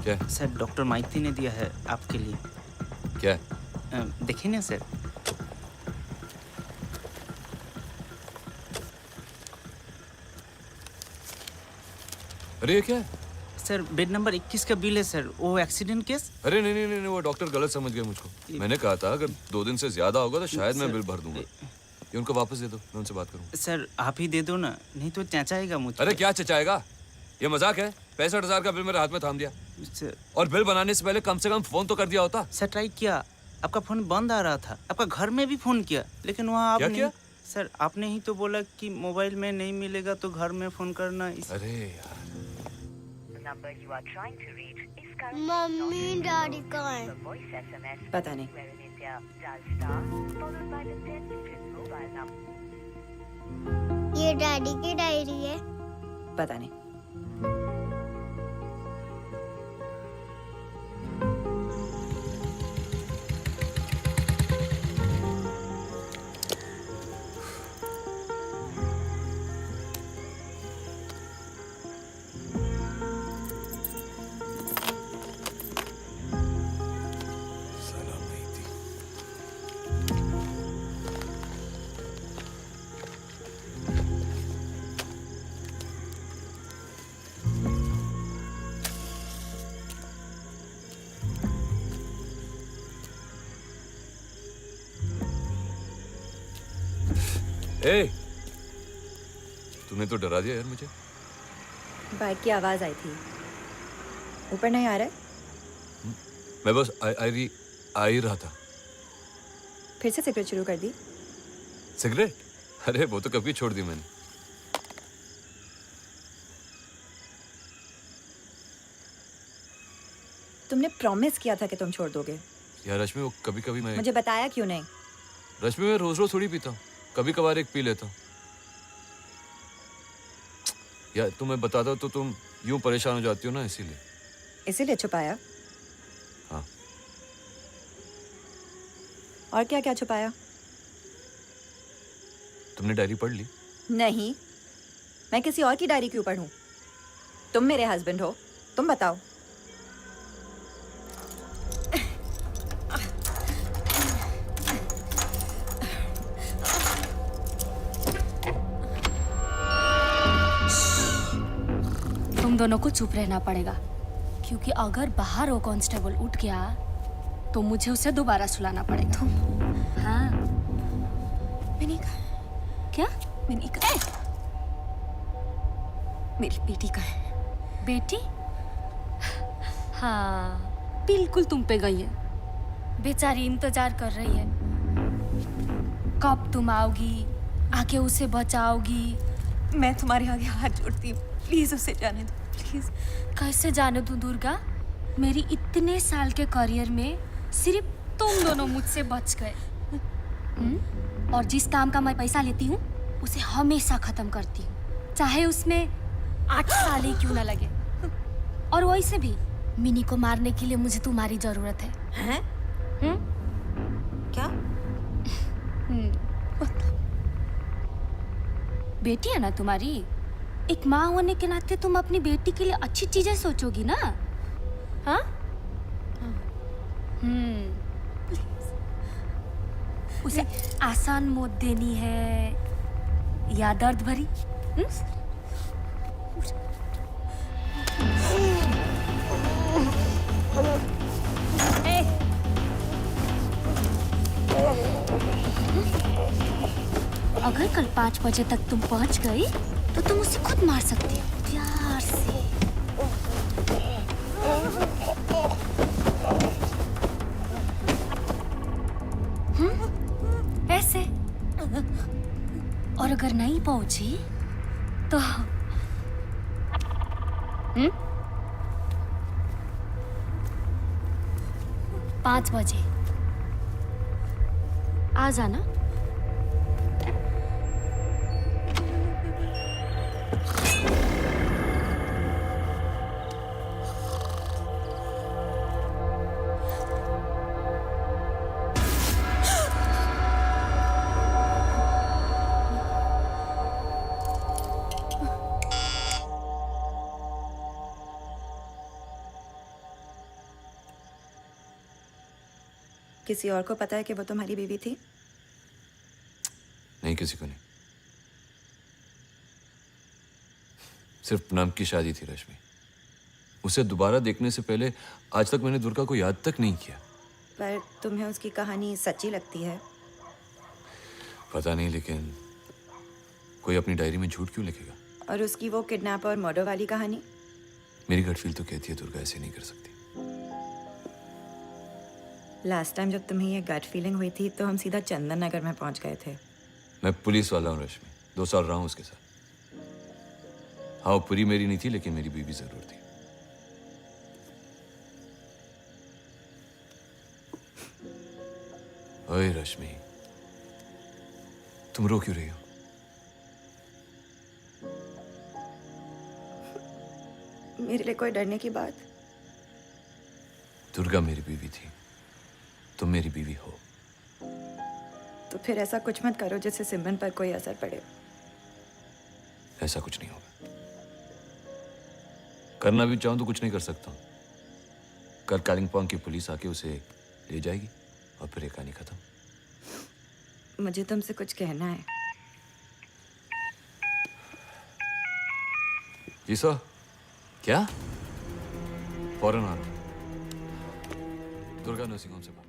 क्या? Sir doctor माइती ने दिया है आपके लिए। क्या? देखिए ना सर। अरे ये क्या है? सर बेड नंबर 21 का बिल है सर, वो एक्सीडेंट केस। अरे नहीं नहीं नहीं, वो डॉक्टर गलत समझ गया मुझको। मैंने कहा था अगर 2 दिन से ज्यादा होगा तो शायद मैं बिल भर दूंगा। ये उनको वापस दे दो, मैं उनसे बात करूंगा। सर आप ही दे दो ना, नहीं तो चचाएगा मुझे। अरे क्या चचाएगा? ये मजाक है? 65,000 का बिल मेरे हाथ में थाम दिया। और बिल बनाने से पहले कम से कम फोन तो कर दिया होता। सर ट्राई किया, आपका फोन बंद आ रहा था। आपका घर में भी फोन किया, लेकिन वहाँ आप क्या नहीं। किया? सर आपने ही तो बोला कि मोबाइल में नहीं मिलेगा तो घर में फोन करना। अरे यार, मम्मी डैडी कहाँ है? पता नहीं। ये डैडी की डायरी है। पता नहीं। ए, तूने तो डरा दिया यार मुझे। बाइक की आवाज आई थी। ऊपर नहीं आ रहा है? मैं बस आ ही रहा था। फिर से सिगरेट शुरू कर दी? सिगरेट? अरे वो तो कभी छोड़ दी मैंने। तुमने प्रॉमिस किया था कि तुम छोड़ दोगे। यार रश्मि, वो कभी कभी मैं। मुझे बताया क्यों नहीं? रश्मि, मैं रोज रोज थोड़ी पीता हूँ, कभी कभार एक पी लेता हूँ। यार तुम्हें बताता हूँ तो तुम यूं परेशान हो जाती हो ना, इसीलिए। इसीलिए छुपाया? हाँ। और क्या क्या छुपाया? तुमने डायरी पढ़ ली? नहीं, मैं किसी और की डायरी क्यों पढ़ूं? तुम मेरे हस्बैंड हो, तुम बताओ। तुम दोनों को चुप रहना पड़ेगा, क्योंकि अगर बाहर वो कांस्टेबल उठ गया तो मुझे उसे दोबारा सुलाना पड़ेगा। हाँ। मैंने कहा। क्या? मैंने कहा मेरी बेटी का है। बेटी? हाँ, बिल्कुल तुम पे गई है। बेचारी इंतजार कर रही है, कब तुम आओगी, आके उसे बचाओगी। मैं तुम्हारे आगे हाथ जोड़ती हूँ, प्लीज उसे जाने दो, प्लीज। कैसे जाने दूं दुर्गा? मेरी इतने साल के करियर में सिर्फ तुम दोनों मुझसे बच गए। और जिस काम का मैं पैसा लेती हूँ उसे हमेशा खत्म करती हूँ, चाहे उसमें 8 साल ही क्यों ना लगे। और वैसे भी मिनी को मारने के लिए मुझे तुम्हारी जरूरत है। हैं? क्या? बेटी है ना तुम्हारी, एक माँ होने के नाते तुम अपनी बेटी के लिए अच्छी चीजें सोचोगी ना? हाँ? उसे आसान मौत देनी है या दर्द भरी? अगर कल 5 बजे तक तुम पहुंच गई तो तुम उसे खुद मार सकती हो, प्यार से। ऐसे। और अगर नहीं पहुंची तो 5 बजे आ जाना। किसी और को पता है कि वो तुम्हारी बीवी थी? नहीं, किसी को नहीं। सिर्फ पूनम की शादी थी रश्मि। उसे दोबारा देखने से पहले आज तक मैंने दुर्गा को याद तक नहीं किया। पर तुम्हें उसकी कहानी सच्ची लगती है? पता नहीं, लेकिन कोई अपनी डायरी में झूठ क्यों लिखेगा? और उसकी वो किडनैप और मर्डर वाली कहानी? मेरी गट फील तो कहती है दुर्गा ऐसे नहीं कर सकती। लास्ट टाइम जब तुम्हें ये गट फीलिंग हुई थी तो हम सीधा चंदन नगर में पहुंच गए थे। मैं पुलिस वाला हूँ रश्मि, 2 साल रहा हूँ उसके साथ। हाँ, वो पूरी मेरी नहीं थी, लेकिन मेरी बीवी जरूर थी। ओए रश्मि, तुम रो क्यों रही हो? मेरे लिए कोई डरने की बात? दुर्गा मेरी बीवी थी, तुम मेरी बीवी हो। तो फिर ऐसा कुछ मत करो जिससे सिमरन पर कोई असर पड़े। ऐसा कुछ नहीं होगा। करना भी चाहूं तो कुछ नहीं कर सकता हूं। कल कालिंपोंग की पुलिस आके उसे ले जाएगी और फिर ये कहानी खत्म। मुझे तुमसे कुछ कहना है। जी सर। क्या? फौरन आ रहा हूं। दुर्गा नर्सिंग होम से बात।